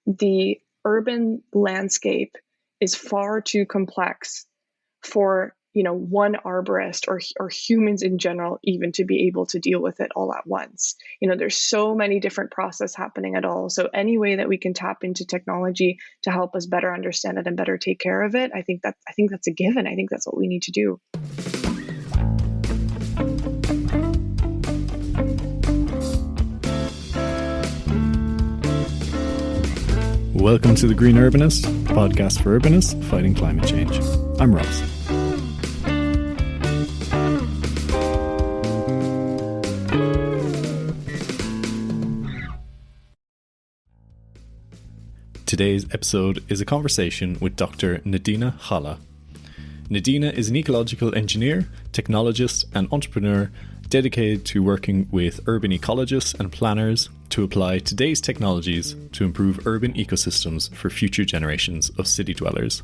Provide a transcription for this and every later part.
the urban landscape is far too complex for one arborist or humans in general even to be able to deal with it all at once. There's so many different processes happening at all. So any way that we can tap into technology to help us better understand it and better take care of it, I think that's a given. I think that's what we need to do. Welcome to The Green Urbanist, a podcast for urbanists fighting climate change. I'm Ross. Today's episode is a conversation with Dr. Nadina Galle. Nadina is an ecological engineer, technologist and entrepreneur dedicated to working with urban ecologists and planners to apply today's technologies to improve urban ecosystems for future generations of city dwellers.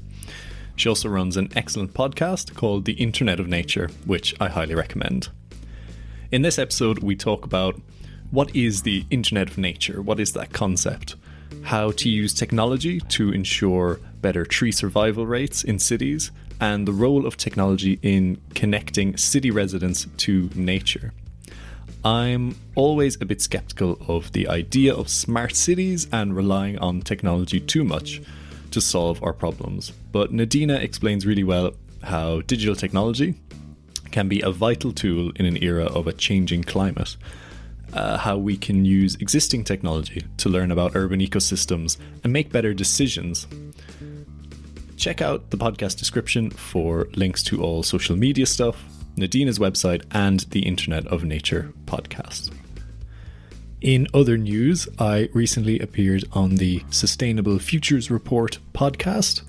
She also runs an excellent podcast called The Internet of Nature, which I highly recommend. In this episode, we talk about what is the Internet of Nature, what is that concept, how to use technology to ensure better tree survival rates in cities, and the role of technology in connecting city residents to nature. I'm always a bit skeptical of the idea of smart cities and relying on technology too much to solve our problems, but Nadina explains really well how digital technology can be a vital tool in an era of a changing climate, how we can use existing technology to learn about urban ecosystems and make better decisions. Check out the podcast description for links to all social media stuff, Nadina's website, and the Internet of Nature podcast. In other news, I recently appeared on the Sustainable Futures Report podcast.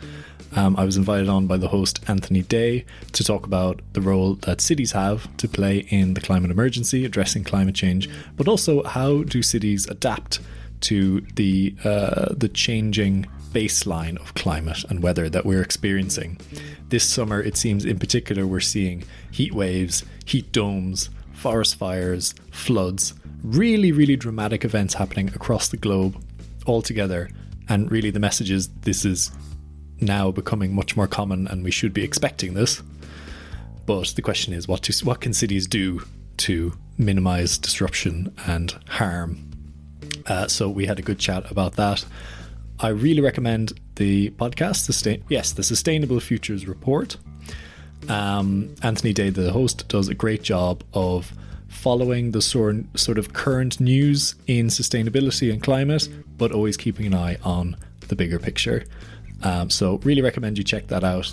I was invited on by the host Anthony Day to talk about the role that cities have to play in the climate emergency, addressing climate change, but also how do cities adapt to the changing baseline of climate and weather that we're experiencing. This summer, it seems in particular, we're seeing heat waves, heat domes, forest fires, floods, really, really dramatic events happening across the globe all together. And really the message is this is now becoming much more common and we should be expecting this. But the question is, what can cities do to minimize disruption and harm? So we had a good chat about that. I really recommend the podcast, the Sustainable Futures Report. Anthony Day, the host, does a great job of following the sort of current news in sustainability and climate, but always keeping an eye on the bigger picture. So really recommend you check that out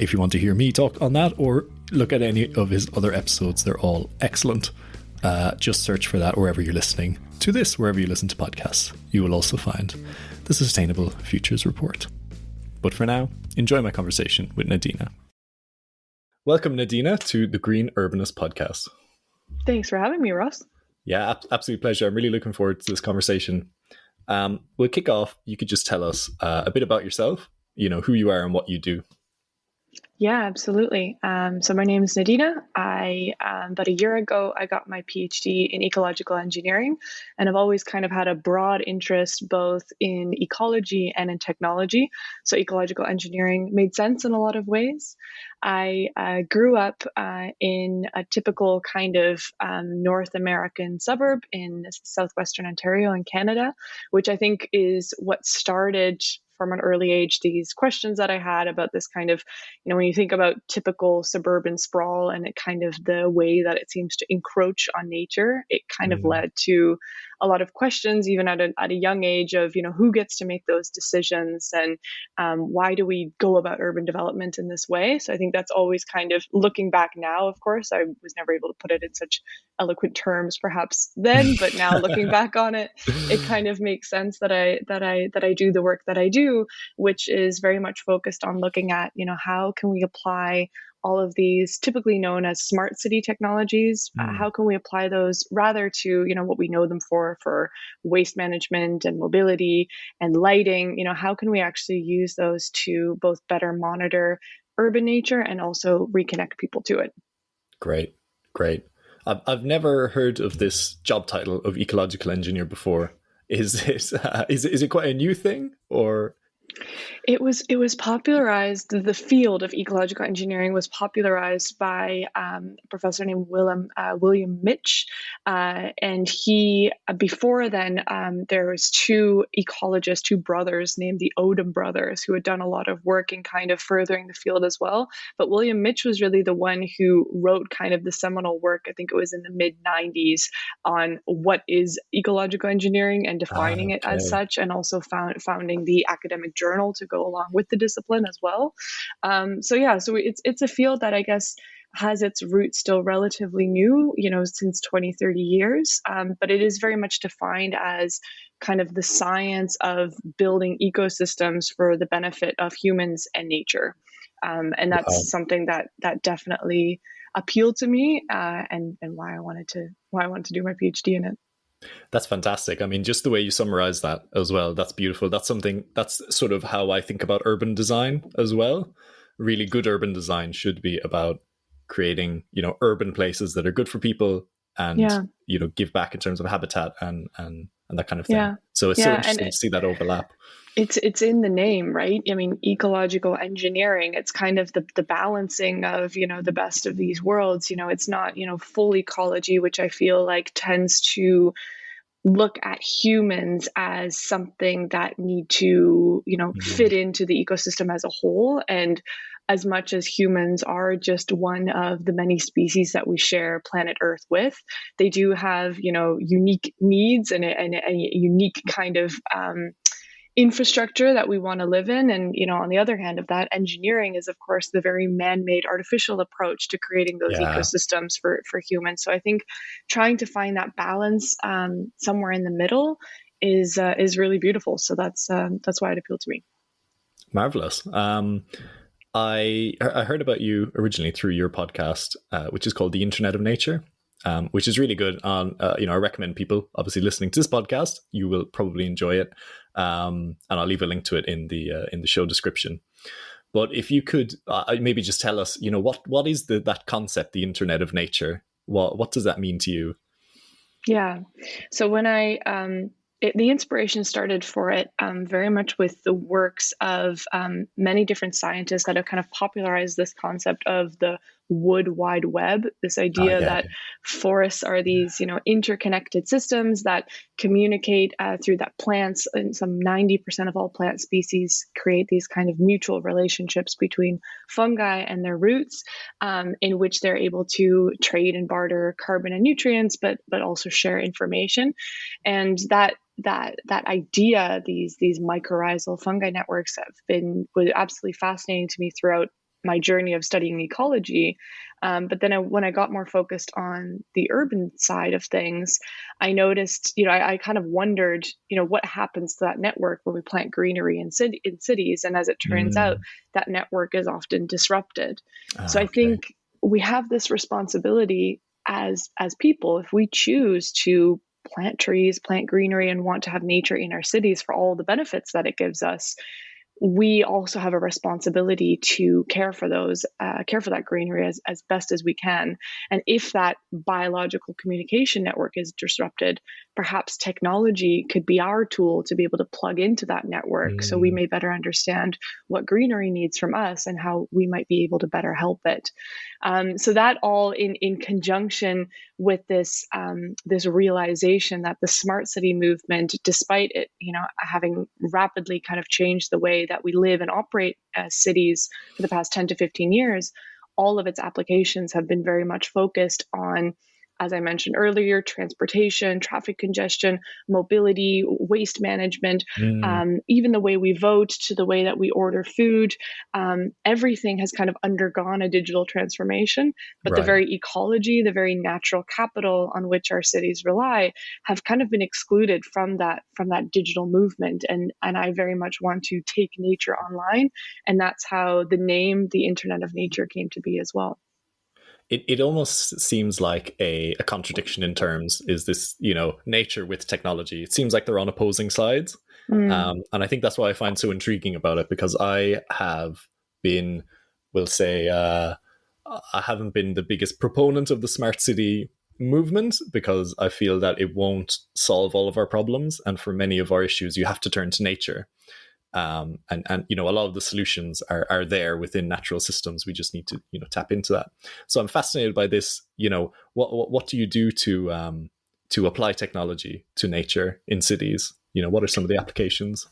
if you want to hear me talk on that or look at any of his other episodes. They're all excellent. Just search for that wherever you're listening to this, wherever you listen to podcasts. You will also find the Sustainable Futures Report. But for now, enjoy my conversation with Nadina. Welcome, Nadina, to the Green Urbanist podcast. Thanks for having me, Ross. Yeah, absolute pleasure. I'm really looking forward to this conversation. We'll kick off. You could just tell us a bit about yourself, who you are and what you do. Yeah, absolutely. So my name is Nadina. About a year ago, I got my PhD in ecological engineering, and I've always kind of had a broad interest both in ecology and in technology. So ecological engineering made sense in a lot of ways. I grew up in a typical kind of North American suburb in southwestern Ontario in Canada, which I think is what started from an early age these questions that I had about this kind of, when you think about typical suburban sprawl and it kind of the way that it seems to encroach on nature, it kind of led to a lot of questions, even at a young age of, who gets to make those decisions and why do we go about urban development in this way? So I think that's always kind of looking back now, of course, I was never able to put it in such eloquent terms perhaps then, but now looking back on it, it kind of makes sense that I do the work that I do, which is very much focused on looking at, how can we apply all of these typically known as smart city technologies. How can we apply those rather to, what we know them for waste management and mobility and lighting? How can we actually use those to both better monitor urban nature and also reconnect people to it? Great. I've never heard of this job title of ecological engineer before. Is it quite a new thing, or? It was popularized. The field of ecological engineering was popularized by a professor named William Mitch, and he before then there was two ecologists, two brothers named the Odom brothers, who had done a lot of work in kind of furthering the field as well. But William Mitch was really the one who wrote kind of the seminal work. I think it was in the mid '90s on what is ecological engineering and defining it as Okay. such, and also founding the academic journal to go along with the discipline as well. So yeah, so it's a field that I guess has its roots still relatively new, since 20, 30 years. But it is very much defined as kind of the science of building ecosystems for the benefit of humans and nature. And Wow. that's something that definitely appealed to me, and why I wanted to do my PhD in it. That's fantastic. I mean, just the way you summarize that as well, that's beautiful. That's sort of how I think about urban design as well. Really good urban design should be about creating, urban places that are good for people and, Yeah, give back in terms of habitat and that kind of thing. yeah, So it's so yeah, and interesting to see that overlap. it's in the name, right? I mean, ecological engineering, it's kind of the balancing of, the best of these worlds. It's not, full ecology, which I feel like tends to look at humans as something that need to, Mm. fit into the ecosystem as a whole. And as much as humans are just one of the many species that we share planet Earth with, they do have, unique needs and a unique kind of infrastructure that we want to live in. And, on the other hand of that, engineering is, of course, the very man-made artificial approach to creating those Yeah. ecosystems for humans. So I think trying to find that balance somewhere in the middle is really beautiful. So that's why it appealed to me. Marvelous. I heard about you originally through your podcast, which is called The Internet of Nature, which is really good. I recommend people obviously listening to this podcast. You will probably enjoy it, and I'll leave a link to it in the show description. But if you could maybe just tell us, what is that concept, the Internet of Nature? What does that mean to you? Yeah. So when the inspiration started for it very much with the works of many different scientists that have kind of popularized this concept of the wood wide web, this Oh idea yeah. that forests are these, interconnected systems that communicate through that plants, and some 90% of all plant species create these kind of mutual relationships between fungi and their roots, in which they're able to trade and barter carbon and nutrients, but also share information. And that idea, these mycorrhizal fungi networks was absolutely fascinating to me throughout my journey of studying ecology. But then when I got more focused on the urban side of things, I noticed, I kind of wondered, what happens to that network when we plant greenery in cities. And as it turns out, Mm. that network is often disrupted. So Ah, I okay. think we have this responsibility as people, if we choose to plant trees, plant greenery, and want to have nature in our cities for all the benefits that it gives us, we also have a responsibility to care for that greenery as best as we can. And if that biological communication network is disrupted, perhaps technology could be our tool to be able to plug into that network so we Mm. may better understand what greenery needs from us and how we might be able to better help it. So that all in conjunction with this realization that the smart city movement, despite it, having rapidly kind of changed the way that we live and operate as cities for the past 10 to 15 years, all of its applications have been very much focused on, as I mentioned earlier, transportation, traffic congestion, mobility, waste management, Mm. even the way we vote to the way that we order food. Everything has kind of undergone a digital transformation, but the Right. very ecology, the very natural capital on which our cities rely, have kind of been excluded from that digital movement. And I very much want to take nature online, and that's how the name, the Internet of Nature, came to be as well. It almost seems like a contradiction in terms. Is this, nature with technology? It seems like they're on opposing sides. Mm, And I think that's why I find so intriguing about it, because I have been, we'll say, I haven't been the biggest proponent of the smart city movement, because I feel that it won't solve all of our problems, and for many of our issues, you have to turn to nature. And you know, a lot of the solutions are there within natural systems. We just need to, you know, tap into that. So I'm fascinated by this. You know, what do you do to apply technology to nature in cities? You know, what are some of the applications?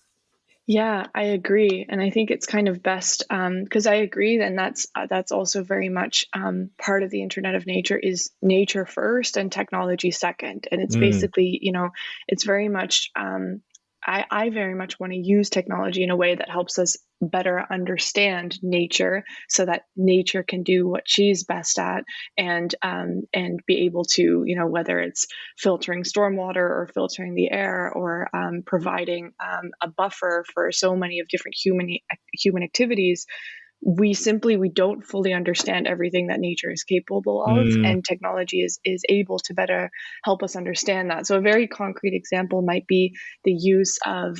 Yeah, I agree, and I think it's kind of best because I agree, and that's also very much part of the Internet of Nature is nature first and technology second, and it's Mm, basically, it's very much I very much want to use technology in a way that helps us better understand nature so that nature can do what she's best at and be able to, whether it's filtering stormwater or filtering the air or providing a buffer for so many of different human activities. We don't fully understand everything that nature is capable of, mm, and technology is able to better help us understand that. So a very concrete example might be the use of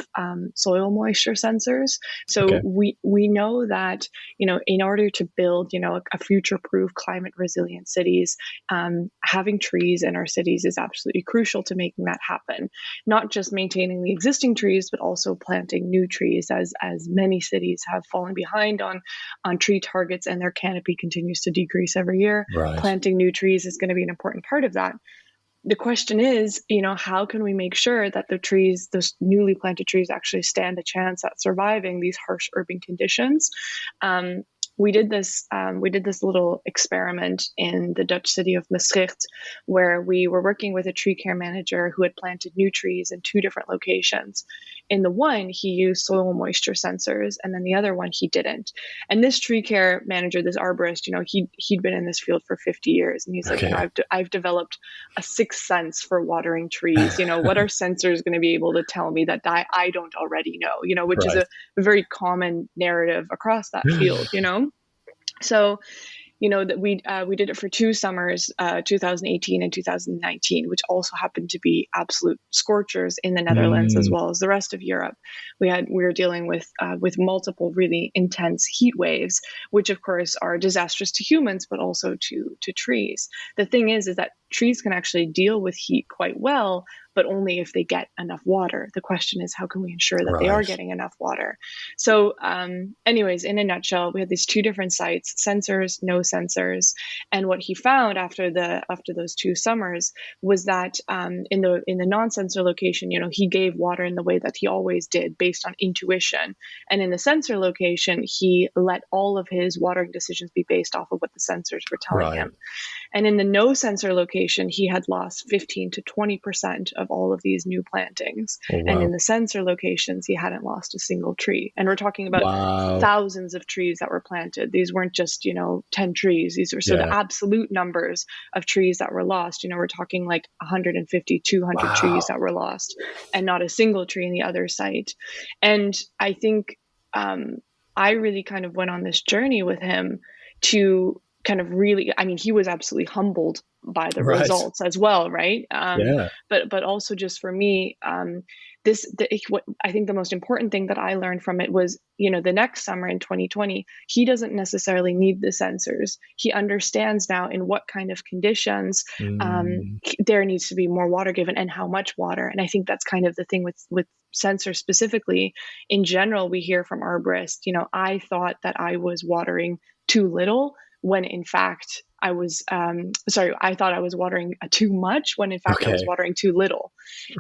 soil moisture sensors. So okay. we know that, in order to build, a future proof climate resilient cities, having trees in our cities is absolutely crucial to making that happen. Not just maintaining the existing trees, but also planting new trees, as many cities have fallen behind on tree targets, and their canopy continues to decrease every year. Right. Planting new trees is going to be an important part of that. The question is, how can we make sure that those newly planted trees actually stand a chance at surviving these harsh urban conditions? Um, we did this little experiment in the Dutch city of Maastricht, where we were working with a tree care manager who had planted new trees in two different locations. In the one, he used soil moisture sensors, and then the other one he didn't. And this tree care manager, this arborist, he'd been in this field for 50 years, and he's like, Okay. I've developed a sixth sense for watering trees. What are sensors going to be able to tell me that I don't already know? Which is Right. a very common narrative across that field. So, that we did it for 2 summers, 2018 and 2019, which also happened to be absolute scorchers in the Netherlands as Mm, well as the rest of Europe. We were dealing with multiple really intense heat waves, which of course are disastrous to humans, but also to trees. The thing is that trees can actually deal with heat quite well, but only if they get enough water. The question is, how can we ensure that they are right. getting enough water? So, anyways, in a nutshell, we had these two different sites: sensors, no sensors. And what he found after those 2 summers was that in the non-sensor location, he gave water in the way that he always did, based on intuition. And in the sensor location, he let all of his watering decisions be based off of what the sensors were telling Right. him. And in the no sensor location, he had lost 15 to 20% of all of these new plantings. Oh And in wow. the sensor locations, he hadn't lost a single tree. And we're talking about Wow. thousands of trees that were planted. These weren't just, 10 trees. These were, so the Yeah. absolute numbers of trees that were lost, we're talking like 150, 200 trees Wow. that were lost, and not a single tree in the other site. And I think I really kind of went on this journey with him to kind of really, I mean, he was absolutely humbled by the Right. results as well, right? Yeah. But also, just for me, what I think the most important thing that I learned from it was, the next summer in 2020, he doesn't necessarily need the sensors. He understands now in what kind of conditions Mm, there needs to be more water given, and how much water. And I think that's kind of the thing with sensors specifically. In general, we hear from arborists, I thought that I was watering too little, when in fact I thought I was watering too much, when in fact I was okay. watering too little.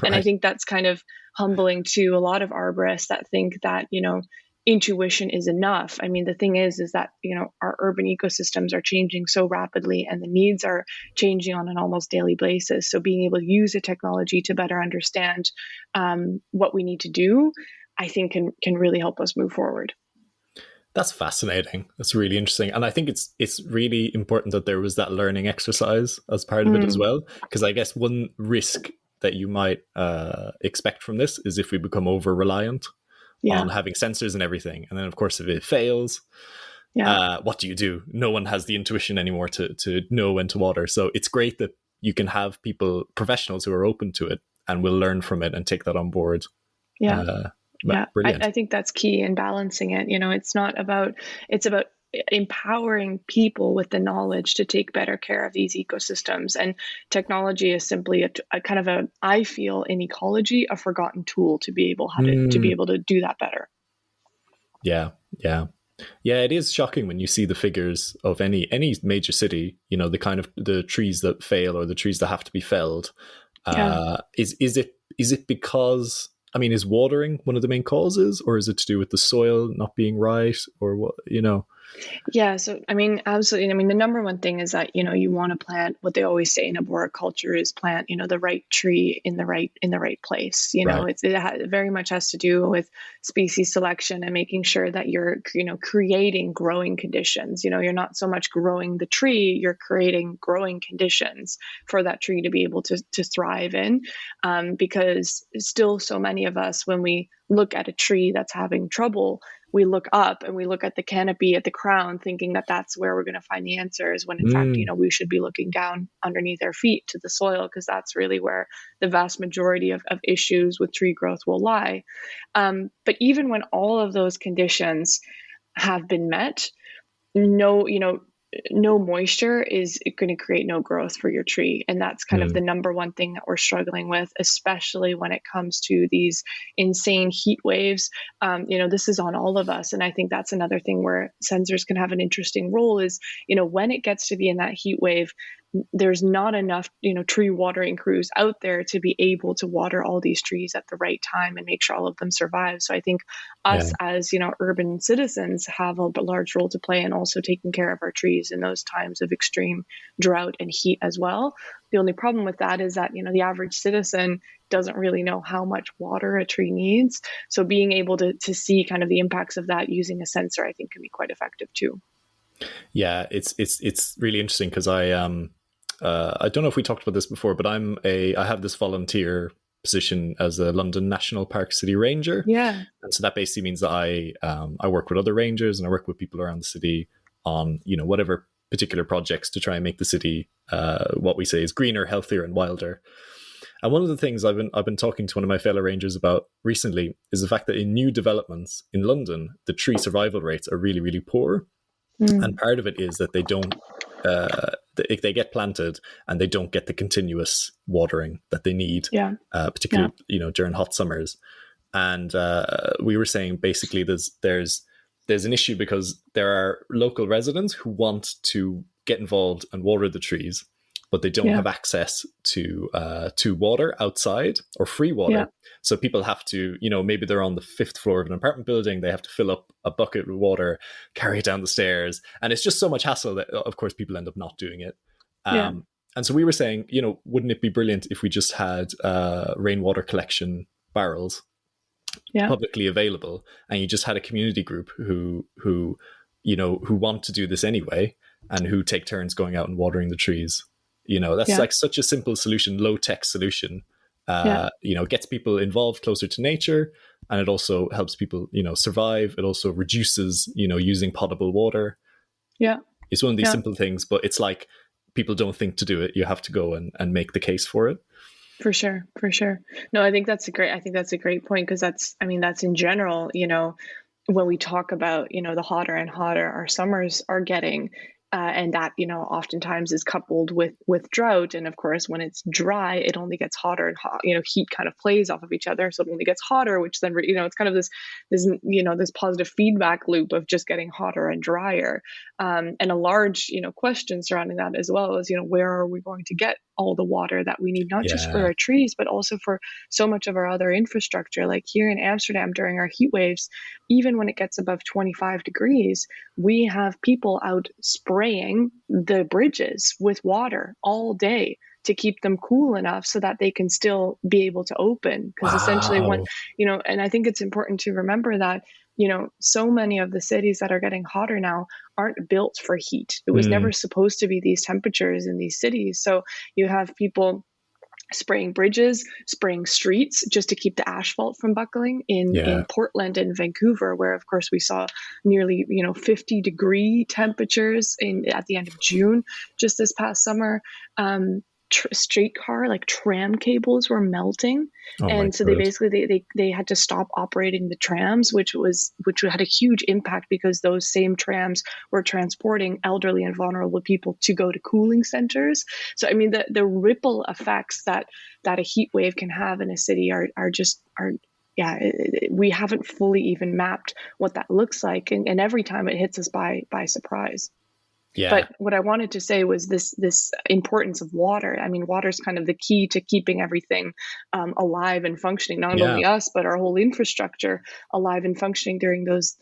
And I Right. think that's kind of humbling to a lot of arborists that think that, intuition is enough. I mean, the thing is that, our urban ecosystems are changing so rapidly, and the needs are changing on an almost daily basis. So being able to use a technology to better understand what we need to do, I think can really help us move forward. That's fascinating. That's really interesting, and I think it's really important that there was that learning exercise as part of it as Mm, well. Because I guess one risk that you might expect from this is if we become over reliant yeah, on having sensors and everything, and then of course if it fails, yeah. what do you do? No one has the intuition anymore to know when to water. So it's great that you can have people, professionals, who are open to it and will learn from it and take that on board. Yeah. Uh, Yeah, I Brilliant. think that's key in balancing it. It's not about, it's about empowering people with the knowledge to take better care of these ecosystems. And technology is simply a kind of a, I feel in ecology, a forgotten tool to be able Mm, to do that better. yeah, yeah. Yeah, it is shocking when you see the figures of any major city. The kind of the trees that fail or the trees that have to be felled. Yeah. Is it because, I mean, is watering one of the main causes, or is it to do with the soil not being right, or what? Yeah, so I mean, absolutely. I mean, the number one thing is that, you want to plant, what they always say in arboriculture is plant, the right tree in the right place. Right. It very much has to do with species selection and making sure that you're, creating growing conditions. You're not so much growing the tree, you're creating growing conditions for that tree to be able to thrive in. Because still so many of us, when we look at a tree that's having trouble, we look up and we look at the canopy at the crown thinking that that's where we're going to find the answers, when in fact, Mm, we should be looking down underneath our feet to the soil, because that's really where the vast majority of issues with tree growth will lie. But even when all of those conditions have been met, no, no moisture is going to create no growth for your tree. And that's kind of the mm, number one thing that we're struggling with, especially when it comes to these insane heat waves. This is on all of us. And I think that's another thing where sensors can have an interesting role is, when it gets to be in that heat wave, there's not enough, tree watering crews out there to be able to water all these trees at the right time and make sure all of them survive. So I think yeah. us as, urban citizens have a large role to play in also taking care of our trees in those times of extreme drought and heat as well. The only problem with that is that, the average citizen doesn't really know how much water a tree needs. So being able to see kind of the impacts of that using a sensor, I think can be quite effective too. Yeah, it's really interesting because I don't know if we talked about this before, but I have this volunteer position as a London National Park City Ranger, Yeah. and so that basically means that I work with other rangers and I work with people around the city on whatever particular projects to try and make the city what we say is greener, healthier, and wilder. And one of the things I've been talking to one of my fellow rangers about recently is the fact that in new developments in London, the tree survival rates are really, really poor. And Mm. part of it is that they get planted and they don't get the continuous watering that they need, Yeah. Yeah. particularly during hot summers. And we were saying basically there's an issue because there are local residents who want to get involved and water the trees, but they don't Yeah. have access to water outside or free Yeah. water. So people have to, maybe they're on the fifth floor of an apartment building, they have to fill up a bucket with water, carry it down the stairs, and it's just so much hassle that, of course, people end up not doing it. Yeah. And so we were saying, wouldn't it be brilliant if we just had rainwater collection barrels Yeah. publicly available, and you just had a community group who want to do this anyway, and who take turns going out and watering the trees. That's Yeah. like such a simple solution, low tech solution. Yeah. Gets people involved closer to nature, and it also helps people survive. It also reduces using potable water. Yeah. It's one of these Yeah. simple things, but it's like people don't think to do it. You have to go and make the case for it. For sure, for sure. No, I think that's a great point, because I mean, that's in general, when we talk about, the hotter and hotter our summers are getting, and that, oftentimes is coupled with drought. And of course, when it's dry, it only gets hotter and hot, heat kind of plays off of each other. So it only gets hotter, which then, it's kind of this positive feedback loop of just getting hotter and drier. And a large, question surrounding that as well is, where are we going to get all the water that we need, not just for Yeah. our trees, but also for so much of our other infrastructure. Like here in Amsterdam during our heat waves, even when it gets above 25 degrees, we have people out spraying the bridges with water all day to keep them cool enough so that they can still be able to open. Because essentially, Wow. and I think it's important to remember that, so many of the cities that are getting hotter now aren't built for heat. It was never Mm, supposed to be these temperatures in these cities. So you have people spraying bridges, spraying streets just to keep the asphalt from buckling in yeah. Portland and Vancouver, where of course we saw nearly 50-degree temperatures at the end of June just this past summer. streetcar, like tram cables were melting. Oh my And so they god. basically they had to stop operating the trams, which had a huge impact because those same trams were transporting elderly and vulnerable people to go to cooling centers. So I mean the ripple effects that a heat wave can have in a city are just are yeah, we haven't fully even mapped what that looks like, and every time it hits us by surprise. Yeah. But what I wanted to say was this importance of water. I mean, water is kind of the key to keeping everything alive and functioning. Not Yeah. only us, but our whole infrastructure alive and functioning during those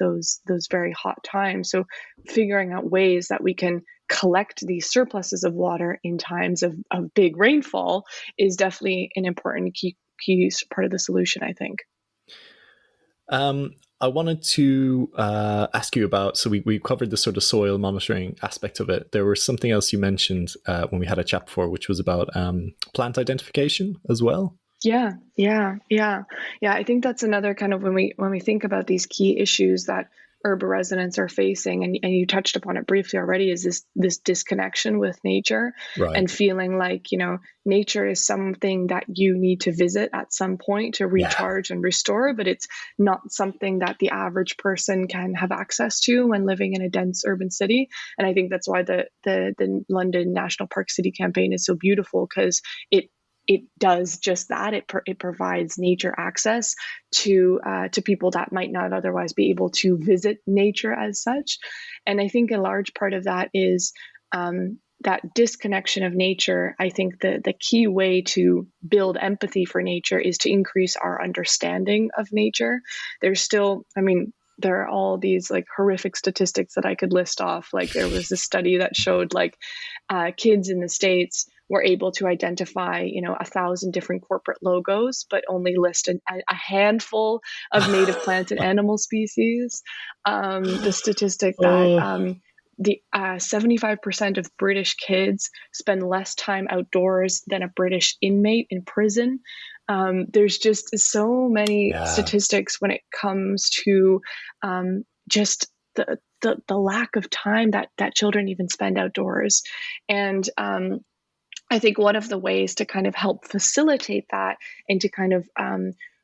very hot times. So, figuring out ways that we can collect these surpluses of water in times of big rainfall is definitely an important key part of the solution, I think. I wanted to ask you about, so we covered the sort of soil monitoring aspect of it. There was something else you mentioned when we had a chat before, which was about plant identification as well. Yeah. I think that's another kind of when we think about these key issues that urban residents are facing, and you touched upon it briefly already, is this disconnection with nature Right. and feeling like, nature is something that you need to visit at some point to Yeah. recharge and restore, but it's not something that the average person can have access to when living in a dense urban city. And I think that's why the London National Park City campaign is so beautiful, because it does just that. It provides nature access to people that might not otherwise be able to visit nature as such. And I think a large part of that is that disconnection of nature. I think the key way to build empathy for nature is to increase our understanding of nature. There's still, I mean, there are all these like horrific statistics that I could list off. Like there was a study that showed like kids in the States were able to identify, 1,000 different corporate logos, but only list a handful of native plant and animal species. The statistic that Oh, the 75% of British kids spend less time outdoors than a British inmate in prison. There's just so many yeah. statistics when it comes to just the lack of time that children even spend outdoors. And I think one of the ways to kind of help facilitate that and to kind of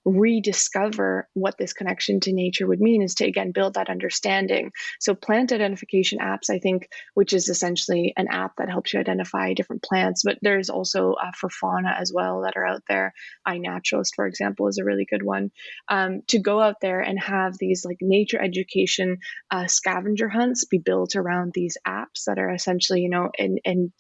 rediscover what this connection to nature would mean is to, again, build that understanding. So plant identification apps, I think, which is essentially an app that helps you identify different plants, but there's also for fauna as well that are out there. iNaturalist, for example, is a really good one. To go out there and have these like nature education scavenger hunts be built around these apps that are essentially, and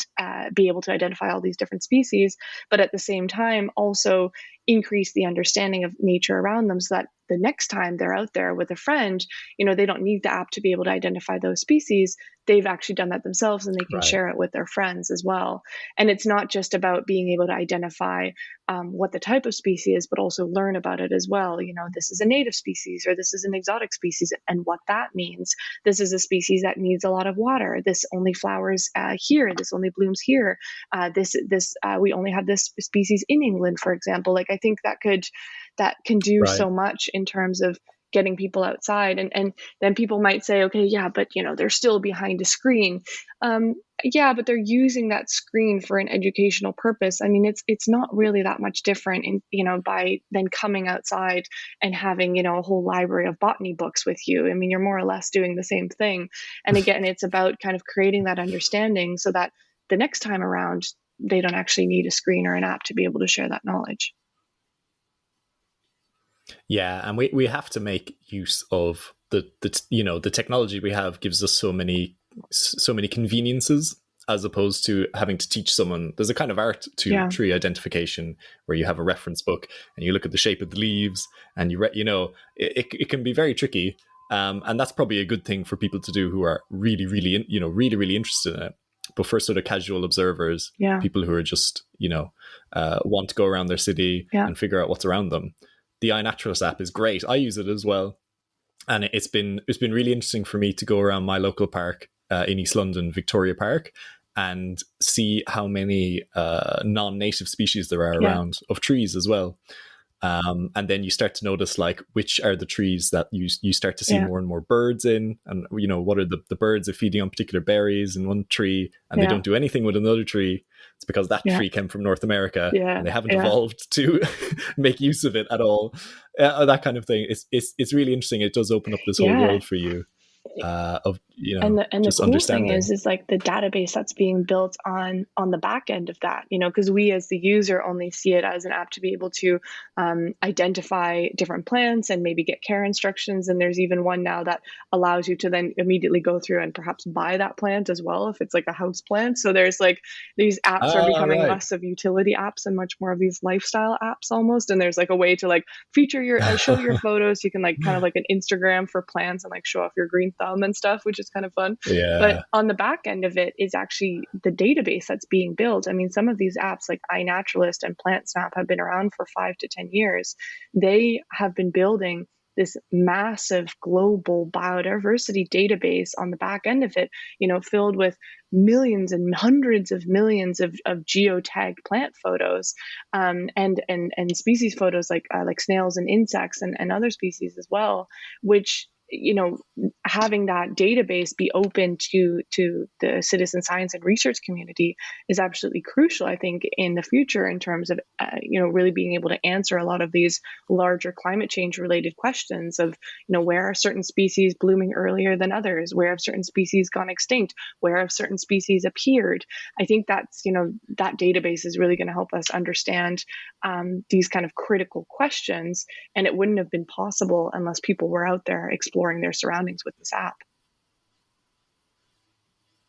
be able to identify all these different species, but at the same time also increase the understanding of nature around them, so that the next time they're out there with a friend, they don't need the app to be able to identify those species. They've actually done that themselves, and they can Right. share it with their friends as well. And it's not just about being able to identify what the type of species is, but also learn about it as well. This is a native species, or this is an exotic species, and what that means. This is a species that needs a lot of water. This only flowers here. This only blooms here. This we only have this species in England, for example. Like I think that can do Right. so much in terms of getting people outside. And then people might say, okay, yeah, but they're still behind a screen. Yeah, but they're using that screen for an educational purpose. I mean, it's not really that much different by then coming outside and having a whole library of botany books with you. I mean, you're more or less doing the same thing. And again, it's about kind of creating that understanding so that the next time around they don't actually need a screen or an app to be able to share that knowledge. Yeah, and we have to make use of the technology we have gives us so many conveniences, as opposed to having to teach someone. There's a kind of art to Yeah. tree identification where you have a reference book and you look at the shape of the leaves and it can be very tricky. And that's probably a good thing for people to do who are really, really, really interested in it. But for sort of casual observers, Yeah. people who are just, want to go around their city Yeah. and figure out what's around them, the iNaturalist app is great. I use it as well, and it's been really interesting for me to go around my local park in East London, Victoria Park, and see how many non-native species there are Yeah. around of trees as well. And then you start to notice like which are the trees that you start to see Yeah. more and more birds in, and what are the birds are feeding on particular berries in one tree, and they Yeah. don't do anything with another tree. It's because that Yeah. tree came from North America Yeah. and they haven't Yeah. evolved to make use of it at all. That kind of thing. It's really interesting. It does open up this whole Yeah. world for you of And the just cool thing understanding. is like the database that's being built on the back end of that, because we as the user only see it as an app to be able to identify different plants and maybe get care instructions. And there's even one now that allows you to then immediately go through and perhaps buy that plant as well if it's like a house plant. So there's like these apps are Ah, becoming right. less of utility apps and much more of these lifestyle apps almost. And there's like a way to like feature your show your photos. You can like kind of like an Instagram for plants and like show off your green thumb and stuff, which is kind of fun. But Yeah. on the back end of it is actually the database that's being built. I mean, some of these apps like iNaturalist and PlantSnap have been around for 5 to 10 years. They have been building this massive global biodiversity database on the back end of it, filled with millions and hundreds of millions of geotagged plant photos, and species photos like snails and insects and other species as well, which having that database be open to the citizen science and research community is absolutely crucial, I think, in the future in terms of really being able to answer a lot of these larger climate change related questions of where are certain species blooming earlier than others, where have certain species gone extinct, where have certain species appeared. I think that's that database is really going to help us understand these kind of critical questions, and it wouldn't have been possible unless people were out there exploring their surroundings with this app.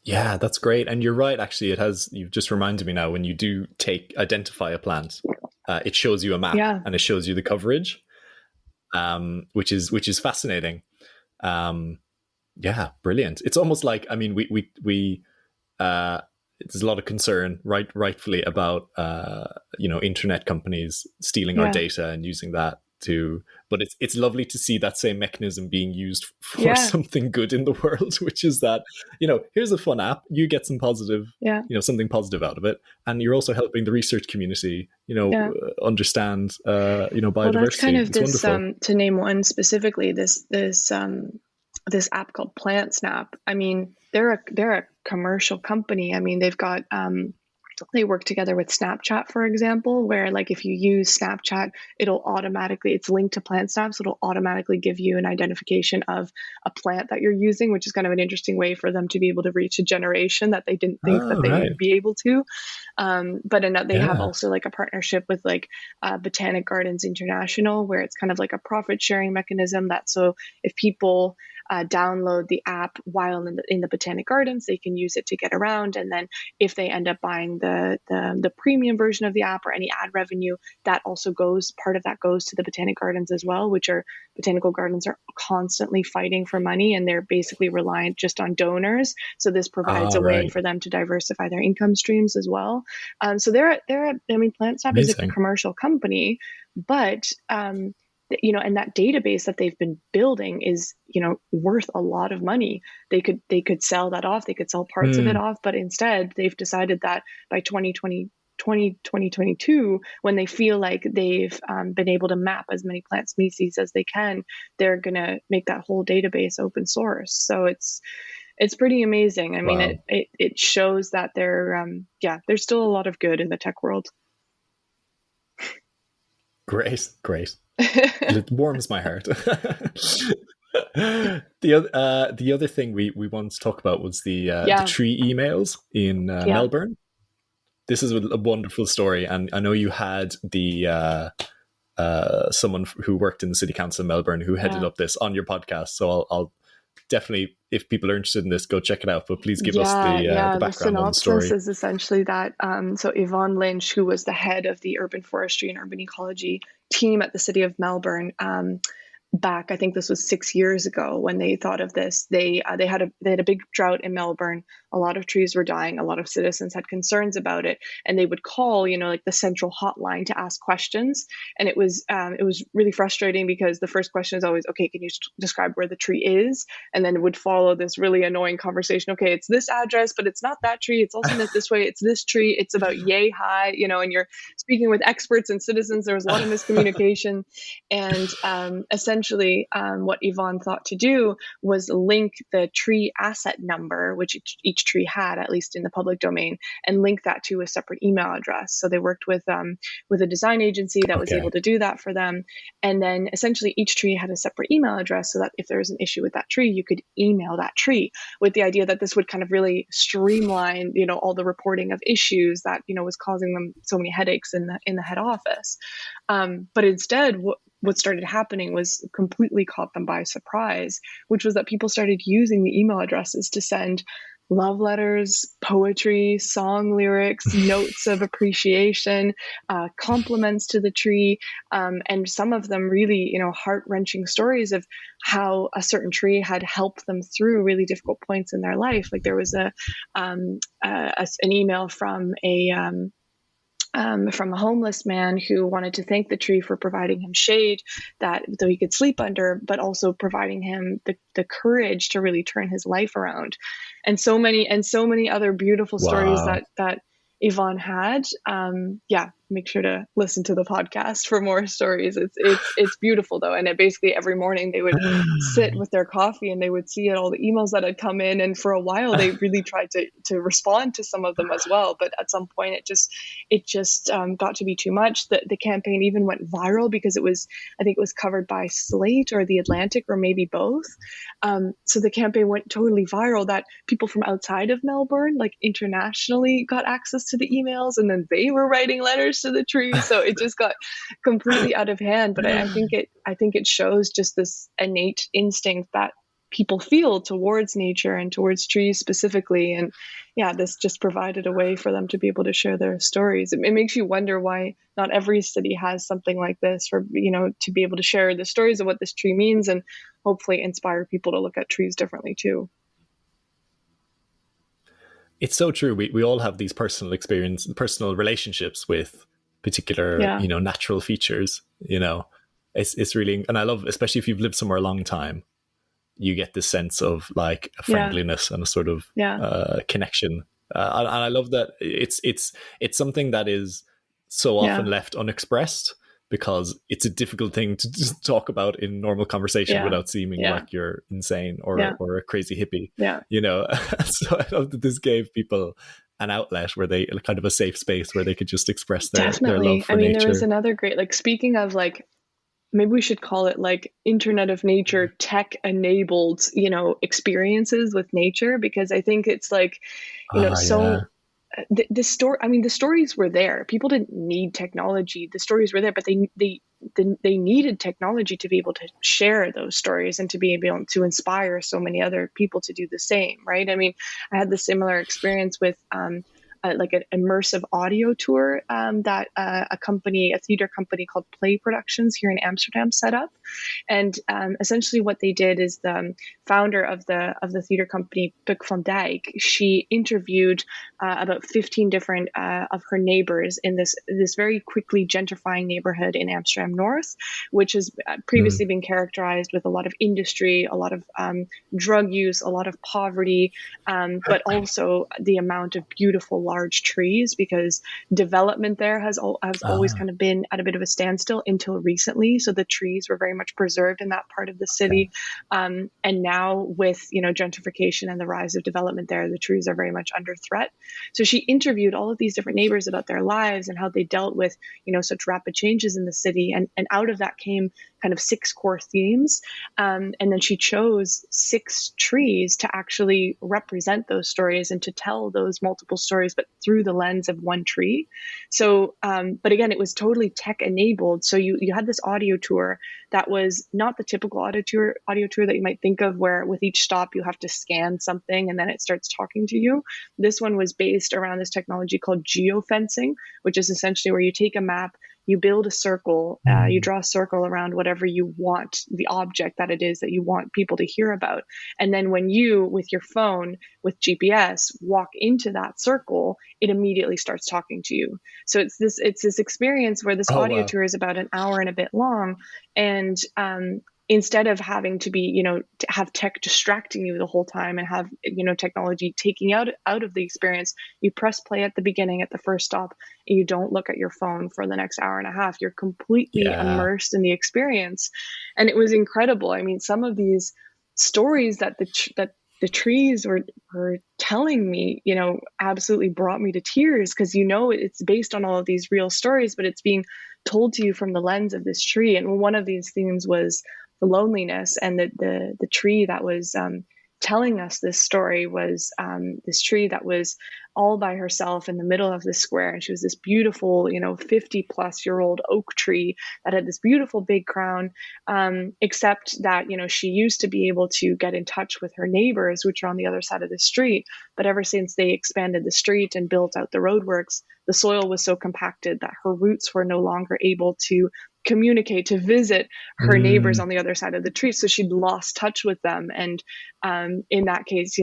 Yeah, that's great. And you're right, actually, you've just reminded me now, when you do identify a plant, it shows you a map Yeah. and it shows you the coverage, which is fascinating. Yeah, brilliant. It's almost like, I mean, we there's a lot of concern, rightfully, about internet companies stealing our Yeah. data and using that but it's lovely to see that same mechanism being used for Yeah. something good in the world, which is that here's a fun app, you get some positive, Yeah. something positive out of it, and you're also helping the research community Yeah. understand Well, that's kind biodiversity. of It's this wonderful. to name one specifically, this app called PlantSnap. I mean, they're a commercial company. I mean, they've got they work together with Snapchat, for example, where like if you use Snapchat, it's linked to PlantSnap, so it'll automatically give you an identification of a plant that you're using, which is kind of an interesting way for them to be able to reach a generation that they didn't think that Oh, they right. would be able to. But they have Yeah. also like a partnership with like Botanic Gardens International, where it's kind of like a profit sharing mechanism, that so if people download the app while in the Botanic Gardens, they can use it to get around. And then if they end up buying the premium version of the app or any ad revenue, part of that goes to the Botanic Gardens as well, botanical gardens are constantly fighting for money, and they're basically reliant just on donors. So this provides a way Right. for them to diversify their income streams as well. So PlantSnap is a Amazing. commercial company, but and that database that they've been building is worth a lot of money. They could sell that off, they could sell parts of it off, but instead they've decided that by 2022, when they feel like they've been able to map as many plant species as they can, they're going to make that whole database open source. So it's pretty amazing. I mean, Wow. it shows that there's still a lot of good in the tech world. Great. It warms my heart. The other thing we wanted to talk about was the tree emails in Melbourne. This is a wonderful story, and I know you had the someone who worked in the city council in Melbourne who headed up this on your podcast. So I'll definitely, if people are interested in this, go check it out. But please give us the background on the story. Is essentially that. So Yvonne Lynch, who was the head of the urban forestry and urban ecology team at the city of Melbourne, back, I think this was 6 years ago when they thought of this. They had a big drought in Melbourne. a lot of trees were dying. A lot of citizens had concerns about it, and they would call, like the central hotline to ask questions. And it was really frustrating because the first question is always, okay, can you describe where the tree is? And then it would follow this really annoying conversation. Okay, it's this address, but it's not that tree. It's also not this way. It's this tree. It's about yay high, and you're speaking with experts and citizens. There was a lot of miscommunication. And essentially, what Yvonne thought to do was link the tree asset number, which each tree had, at least in the public domain, and link that to a separate email address. So they worked with a design agency that was able to do that for them. And then essentially each tree had a separate email address, so that if there was an issue with that tree, you could email that tree, with the idea that this would kind of really streamline, all the reporting of issues that, was causing them so many headaches in the head office. But instead, what started happening was completely caught them by surprise, which was that people started using the email addresses to send love letters, poetry, song lyrics, notes of appreciation, compliments to the tree, and some of them really, heart-wrenching stories of how a certain tree had helped them through really difficult points in their life. Like there was an email from a homeless man who wanted to thank the tree for providing him shade that though he could sleep under, but also providing him the courage to really turn his life around. And so many other beautiful stories Wow. that Yvonne had. Make sure to listen to the podcast for more stories. It's beautiful though. And basically every morning they would sit with their coffee and they would see all the emails that had come in. And for a while they really tried to respond to some of them as well. But at some point it just got to be too much. The campaign even went viral because I think it was covered by Slate or The Atlantic or maybe both. So the campaign went totally viral that people from outside of Melbourne, like internationally, got access to the emails, and then they were writing letters to the tree. So it just got completely out of hand. But I think it shows just this innate instinct that people feel towards nature and towards trees specifically. And this just provided a way for them to be able to share their stories. It makes you wonder why not every city has something like this for, to be able to share the stories of what this tree means and hopefully inspire people to look at trees differently too. It's so true. We all have these personal relationships with particular, natural features, it's really, and I love, especially if you've lived somewhere a long time, you get this sense of like a friendliness and a sort of connection. And I love that it's something that is so often left unexpressed because it's a difficult thing to just talk about in normal conversation without seeming like you're insane or a crazy hippie. So I love that this gave people an outlet where they kind of a safe space where they could just express their love for nature. There was another great, like, speaking of like, maybe we should call it like Internet of Nature tech enabled, experiences with nature, because I think it's like, the stories were there. People didn't need technology. The stories were there, but they needed technology to be able to share those stories and to be able to inspire so many other people to do the same. Right. I mean, I had the similar experience with, like an immersive audio tour that a theater company called Play Productions here in Amsterdam set up. And essentially what they did is the founder of the theater company, Puk van Dijk, she interviewed about 15 different of her neighbors in this very quickly gentrifying neighborhood in Amsterdam North, which has previously been characterized with a lot of industry, a lot of drug use, a lot of poverty, but also the amount of beautiful large trees, because development there has always kind of been at a bit of a standstill until recently. So the trees were very much preserved in that part of the city. And now with, gentrification and the rise of development there, the trees are very much under threat. So she interviewed all of these different neighbors about their lives and how they dealt with, such rapid changes in the city. And out of that came kind of 6 core themes. And then she chose 6 trees to actually represent those stories and to tell those multiple stories, but through the lens of one tree. So, but again, it was totally tech enabled. So you had this audio tour that was not the typical audio tour that you might think of, where with each stop you have to scan something and then it starts talking to you. This one was based around this technology called geofencing, which is essentially where you take a map, you build a circle, you Mm. draw a circle around whatever you want, the object that it is that you want people to hear about. And then when you, with your phone, with GPS, walk into that circle, it immediately starts talking to you. So it's this experience where this Oh audio wow. tour is about an hour and a bit long. And instead of having to be, to have tech distracting you the whole time and have, technology taking out of the experience, you press play at the beginning at the first stop, and you don't look at your phone for the next hour and a half. You're completely Yeah. immersed in the experience. And it was incredible. I mean, some of these stories that the trees were telling me, absolutely brought me to tears, because it's based on all of these real stories, but it's being told to you from the lens of this tree. And one of these themes was the loneliness, and the tree that was telling us this story was this tree that was all by herself in the middle of the square. And she was this beautiful, 50-plus-year-old oak tree that had this beautiful big crown, except that, she used to be able to get in touch with her neighbors, which are on the other side of the street. But ever since they expanded the street and built out the roadworks, the soil was so compacted that her roots were no longer able to communicate, to visit her neighbors Mm. on the other side of the tree. So she'd lost touch with them. And in that case,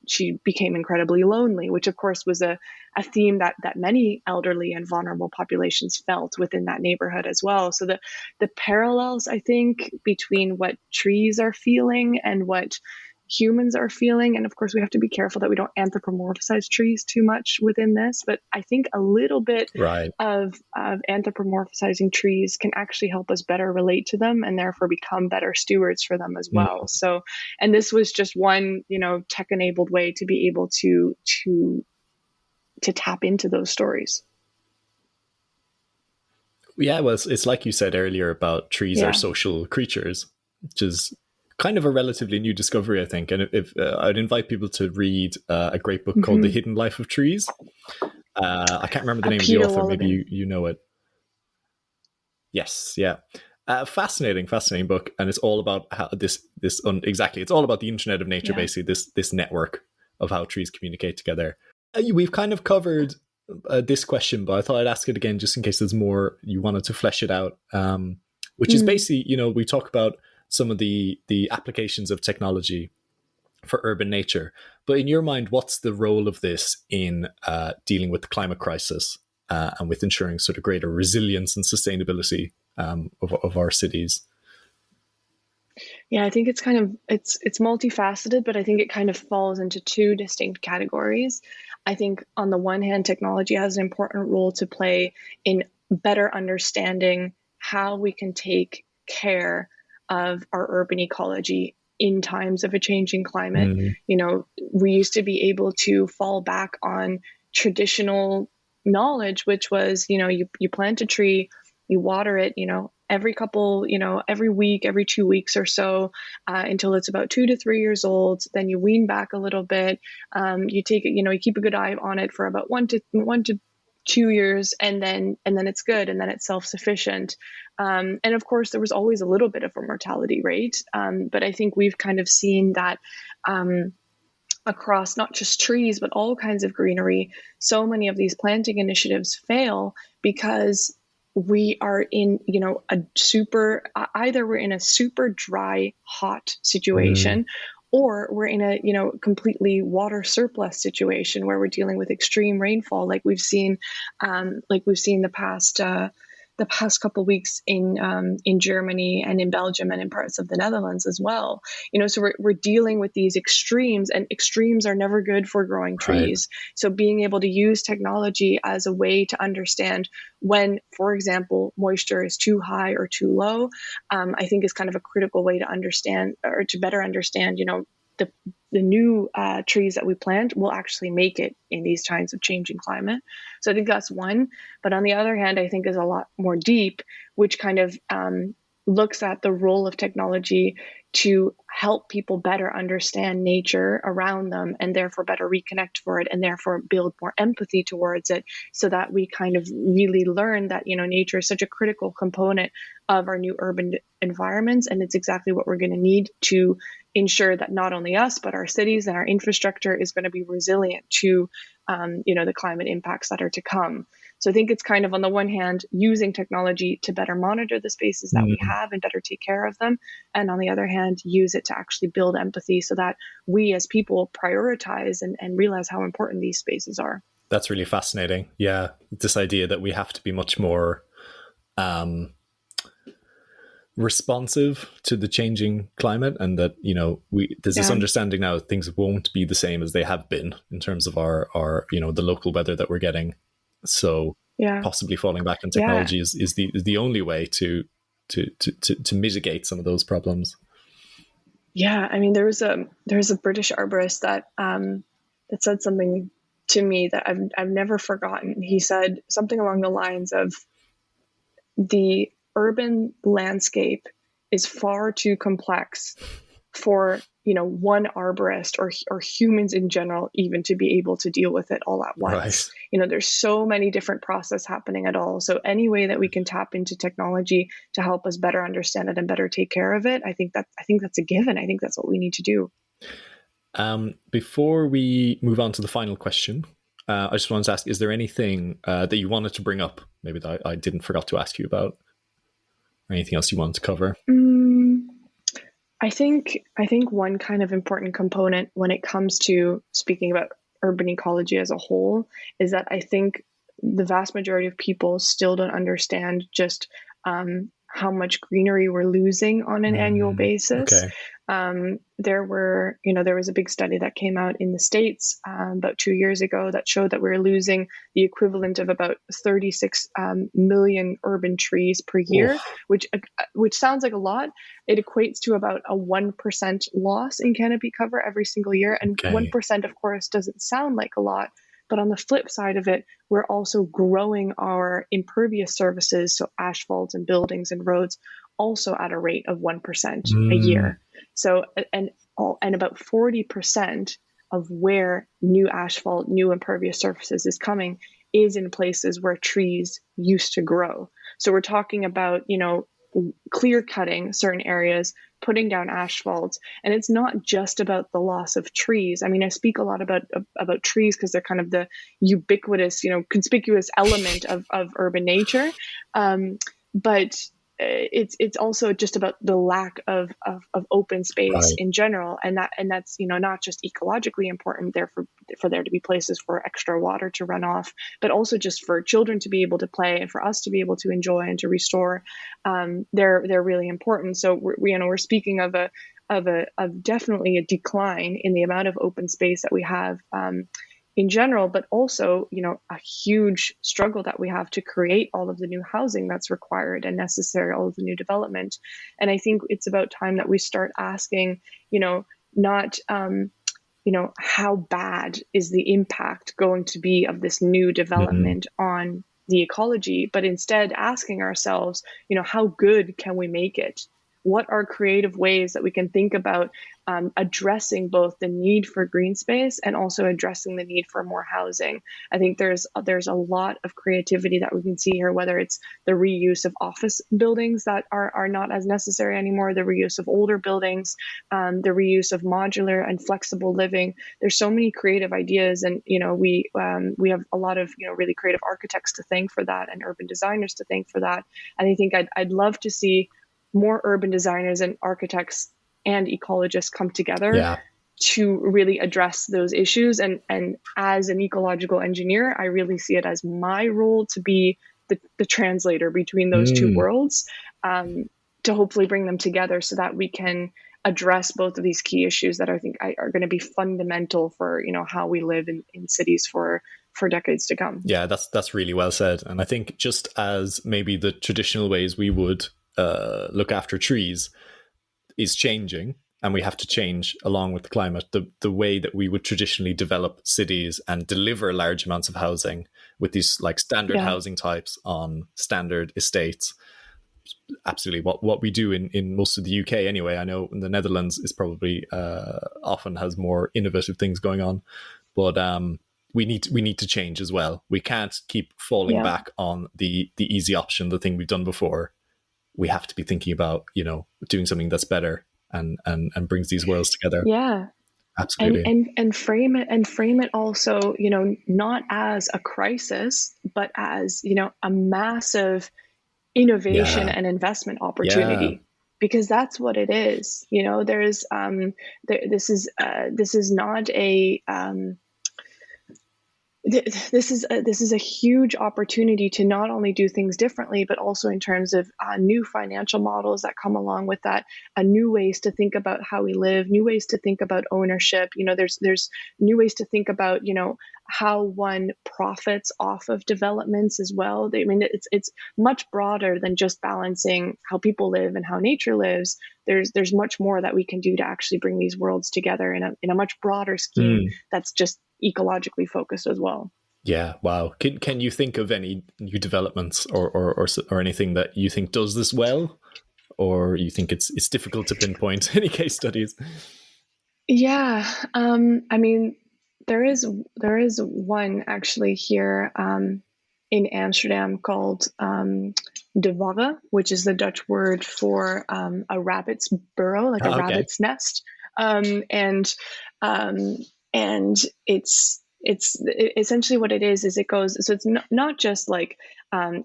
she became incredibly lonely, which of course was a theme that many elderly and vulnerable populations felt within that neighborhood as well. So the parallels, I think, between what trees are feeling and what humans are feeling. And of course, we have to be careful that we don't anthropomorphize trees too much within this. But I think a little bit Right. of anthropomorphizing trees can actually help us better relate to them, and therefore become better stewards for them as well. Mm. So, and this was just one, tech enabled way to be able to tap into those stories. Yeah, well, it's like you said earlier about trees are Yeah. social creatures, which is kind of a relatively new discovery, I think. And if I'd invite people to read a great book called The Hmm. Hidden Life of Trees. I can't remember the name of the Peter author. Maybe Wohlleben. you know it. Yes, yeah. Fascinating book, and it's all about how exactly. It's all about the Internet of Nature, Yeah. basically this network of how trees communicate together. We've kind of covered this question, but I thought I'd ask it again just in case there's more you wanted to flesh it out. Which is Mm. basically, we talk about some of the applications of technology for urban nature, but in your mind, what's the role of this in dealing with the climate crisis and with ensuring sort of greater resilience and sustainability of our cities? Yeah, I think it's multifaceted, but I think it kind of falls into two distinct categories. I think on the one hand, technology has an important role to play in better understanding how we can take care of our urban ecology in times of a changing climate. Mm. We used to be able to fall back on traditional knowledge, which was, you plant a tree, you water it, every week, every 2 weeks or so, until it's about 2 to 3 years old. Then you wean back a little bit. You take it, you keep a good eye on it for about 1 to 2 years, and then it's good, and then it's self-sufficient. And of course, there was always a little bit of a mortality rate, but I think we've kind of seen that. Across not just trees, but all kinds of greenery, so many of these planting initiatives fail because we are in, either we're in a super dry, hot Mm. situation, or we're in a, completely water surplus situation where we're dealing with extreme rainfall, like we've seen the past couple of weeks in Germany and in Belgium and in parts of the Netherlands as well. So we're dealing with these extremes, and extremes are never good for growing Right. trees. So being able to use technology as a way to understand when, for example, moisture is too high or too low, I think is kind of a critical way to understand, or to better understand, the new trees that we plant will actually make it in these times of changing climate. So I think that's one. But on the other hand, I think is a lot more deep, which kind of looks at the role of technology to help people better understand nature around them, and therefore better reconnect for it, and therefore build more empathy towards it, so that we kind of really learn that, nature is such a critical component of our new urban environments, and it's exactly what we're going to need to ensure that not only us, but our cities and our infrastructure is going to be resilient to, the climate impacts that are to come. So I think it's kind of, on the one hand, using technology to better monitor the spaces that we Mm, have and better take care of them, and on the other hand, use it to actually build empathy so that we as people prioritize and realize how important these spaces are. that's really fascinating. Yeah, this idea that we have to be much more um, responsive to the changing climate, and that there's this Yeah, understanding now that things won't be the same as they have been in terms of our the local weather that we're getting. So yeah, possibly falling back on yeah, technology is the only way to mitigate some of those problems. yeah. I mean, there was a British arborist that said something to me that I've never forgotten. He said something along the lines of, the urban landscape is far too complex for one arborist or humans in general even to be able to deal with it all at once. Right. There's so many different processes happening at all, so any way that we can tap into technology to help us better understand it and better take care of it, I think that's a given. I think that's what we need to do. Before we move on to the final question, I just wanted to ask: is there anything that you wanted to bring up, maybe that I didn't forgot to ask you about, or anything else you wanted to cover? mm, I think one kind of important component when it comes to speaking about urban ecology as a whole is that I think the vast majority of people still don't understand just how much greenery we're losing on an annual basis. Okay. There was a big study that came out in the States about 2 years ago that showed that we're losing the equivalent of about 36 million urban trees per year, Oh, which sounds like a lot. It equates to about a 1% loss in canopy cover every single year. And okay. 1%, of course, doesn't sound like a lot. But on the flip side of it, we're also growing our impervious surfaces, so asphalt and buildings and roads, also at a rate of 1% a Mm, year. So, and about 40% of where new asphalt, new impervious surfaces is coming is in places where trees used to grow. So we're talking about, clear cutting certain areas, putting down asphalt, and it's not just about the loss of trees. I mean, I speak a lot about trees because they're kind of the ubiquitous, conspicuous element of urban nature. But it's also just about the lack of open space right. in general, and that's not just ecologically important there for there to be places for extra water to run off, but also just for children to be able to play and for us to be able to enjoy and to restore. They're really important. So we're speaking of definitely a decline in the amount of open space that we have in general, but also, a huge struggle that we have to create all of the new housing that's required and necessary, all of the new development. And I think it's about time that we start asking, not, how bad is the impact going to be of this new Mm, development on the ecology, but instead asking ourselves, how good can we make it? What are creative ways that we can think about addressing both the need for green space and also addressing the need for more housing? I think there's a lot of creativity that we can see here, whether it's the reuse of office buildings that are not as necessary anymore, the reuse of older buildings, the reuse of modular and flexible living. There's so many creative ideas, and we have a lot of really creative architects to thank for that, and urban designers to thank for that. And I think I'd love to see more urban designers and architects and ecologists come together yeah. to really address those issues. And as an ecological engineer, I really see it as my role to be the translator between those two Mm, worlds, um, to hopefully bring them together so that we can address both of these key issues that I think are going to be fundamental for how we live in cities for decades to come. yeah, that's really well said. And I think just as maybe the traditional ways we would look after trees is changing, and we have to change along with the climate, the way that we would traditionally develop cities and deliver large amounts of housing with these like standard Yeah, housing types on standard estates. Absolutely, what we do in most of the UK anyway. I know in the Netherlands is probably often has more innovative things going on, but we need to change as well. We can't keep falling yeah, back on the easy option, the thing we've done before. We have to be thinking about doing something that's better and brings these worlds together. yeah. Absolutely. And frame it also, not as a crisis, but as, a massive innovation Yeah. and investment Yeah. opportunity, because that's what it is. There's this is not a this is a huge opportunity to not only do things differently, but also in terms of new financial models that come along with that, new ways to think about how we live, new ways to think about ownership. There's new ways to think about how one profits off of developments as well. It's much broader than just balancing how people live and how nature lives. There's much more that we can do to actually bring these worlds together in a much broader scheme Mm. that's just ecologically focused as well. Yeah. Wow. Can you think of any new developments or anything that you think does this well, or you think it's difficult to pinpoint any case studies? Yeah, there is one actually here in Amsterdam called de Varre, which is the Dutch word for a rabbit's burrow, like a Okay. rabbit's nest, and um, and it's essentially what it is it goes, so it's not just like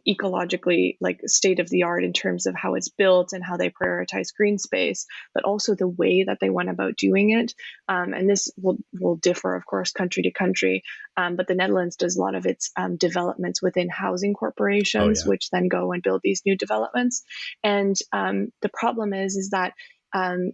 ecologically like state of the art in terms of how it's built and how they prioritize green space, but also the way that they went about doing it. And this will differ, of course, country to country. But the Netherlands does a lot of its developments within housing Oh corporations, yeah. which then go and build these new developments. And the problem is that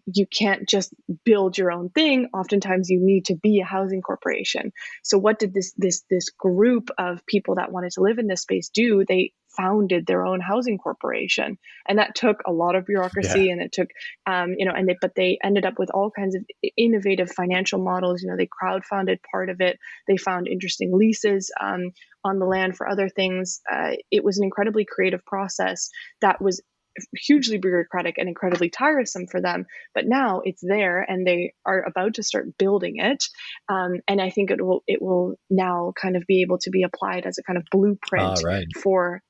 you can't just build your own thing. Oftentimes, you need to be a housing corporation. So, what did this group of people that wanted to live in this space do? They founded their own housing corporation, and that took a lot of Yeah. bureaucracy, and it took but they ended up with all kinds of innovative financial models. They crowdfunded part of it. They found interesting leases on the land for other things. It was an incredibly creative process that was hugely bureaucratic and incredibly tiresome for them, but now it's there and they are about to start building it. And I think it will now kind of be able to be applied as a kind of Ah, blueprint right. for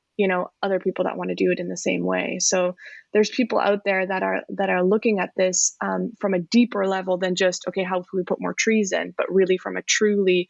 other people that want to do it in the same way. So there's people out there that are looking at this from a deeper level than just, okay, how can we put more trees in, but really from a truly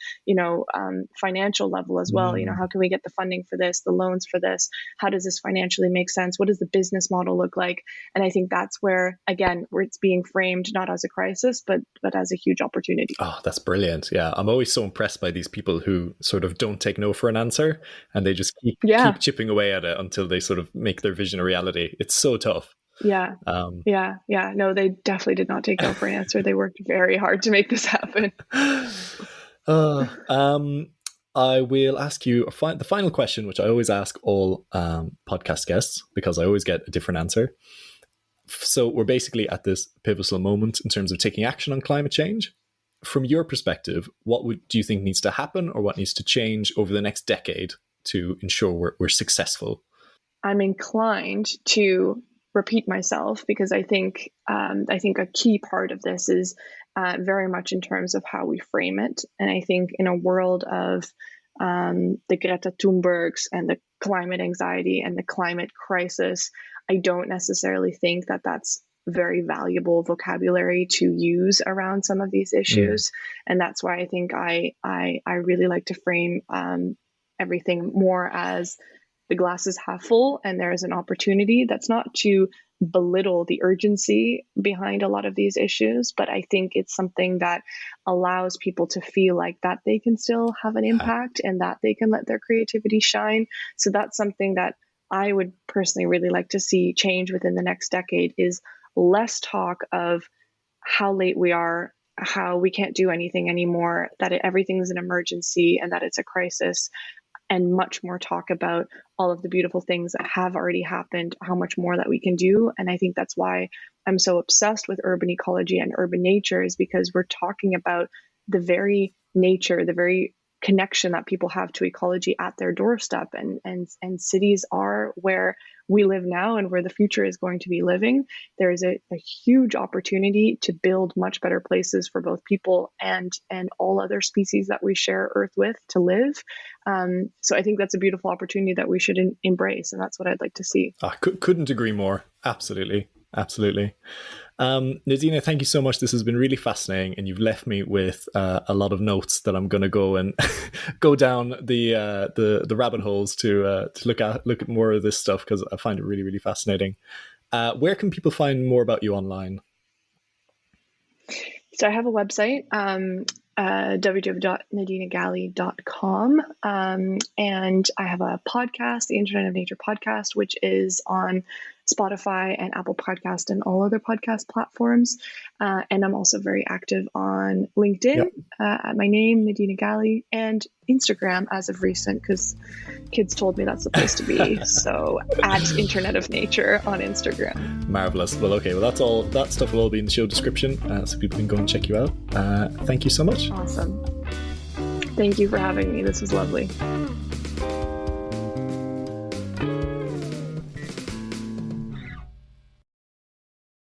financial level as well. Mm. How can we get the funding for this, the loans for this? How does this financially make sense? What does the business model look like? And I think that's where, again, where it's being framed not as a crisis, but as a huge opportunity. Oh, that's brilliant. Yeah. I'm always so impressed by these people who sort of don't take no for an answer, and they just keep Yeah, chipping away at it until they sort of make their vision a reality. It's so tough. yeah, Um, yeah. No, they definitely did not take no for an answer. They worked very hard to make this happen. uh, um, I will ask you the final question, which I always ask all podcast guests because I always get a different answer. So we're basically at this pivotal moment in terms of taking action on climate change. From your perspective, do you think needs to happen, or what needs to change over the next decade to ensure we're successful? I'm inclined to repeat myself because I think a key part of this is very much in terms of how we frame it. And I think in a world of the Greta Thunbergs and the climate anxiety and the climate crisis, I don't necessarily think that that's very valuable vocabulary to use around some of these Mm. issues. And that's why I think I really like to frame everything more as the glass is half full and there is an opportunity. That's not to belittle the urgency behind a lot of these issues, but I think it's something that allows people to feel like that they can still have an Yeah. impact and that they can let their creativity shine. So that's something that I would personally really like to see change within the next decade, is less talk of how late we are, how we can't do anything anymore, that everything's an emergency and that it's a crisis, and much more talk about all of the beautiful things that have already happened, how much more that we can do. And I think that's why I'm so obsessed with urban ecology and urban nature, is because we're talking about the very nature, the very connection that people have to ecology at their doorstep. And cities are where we live now and where the future is going to be living. There is a huge opportunity to build much better places for both people and all other species that we share Earth with to live. So I think that's a beautiful opportunity that we should embrace, and that's what I'd like to see. I couldn't agree more. Absolutely. Absolutely. Nadina, thank you so much. This has been really fascinating, and you've left me with a lot of notes that I'm going to go and go down the rabbit holes to look at more of this stuff, because I find it really, really fascinating. Where can people find more about you online? So I have a website, www.nadinagalle.com. And I have a podcast, the Internet of Nature podcast, which is on Spotify and Apple Podcast and all other podcast platforms. And I'm also very active on LinkedIn at my name, Nadina Galle, and Instagram as of recent, because kids told me that's the place to be. So at Internet of Nature on Instagram. Marvelous. Well, okay. Well, that's all. That stuff will all be in the show description, so people can go and check you out. Thank you so much. Awesome. Thank you for having me. This was lovely.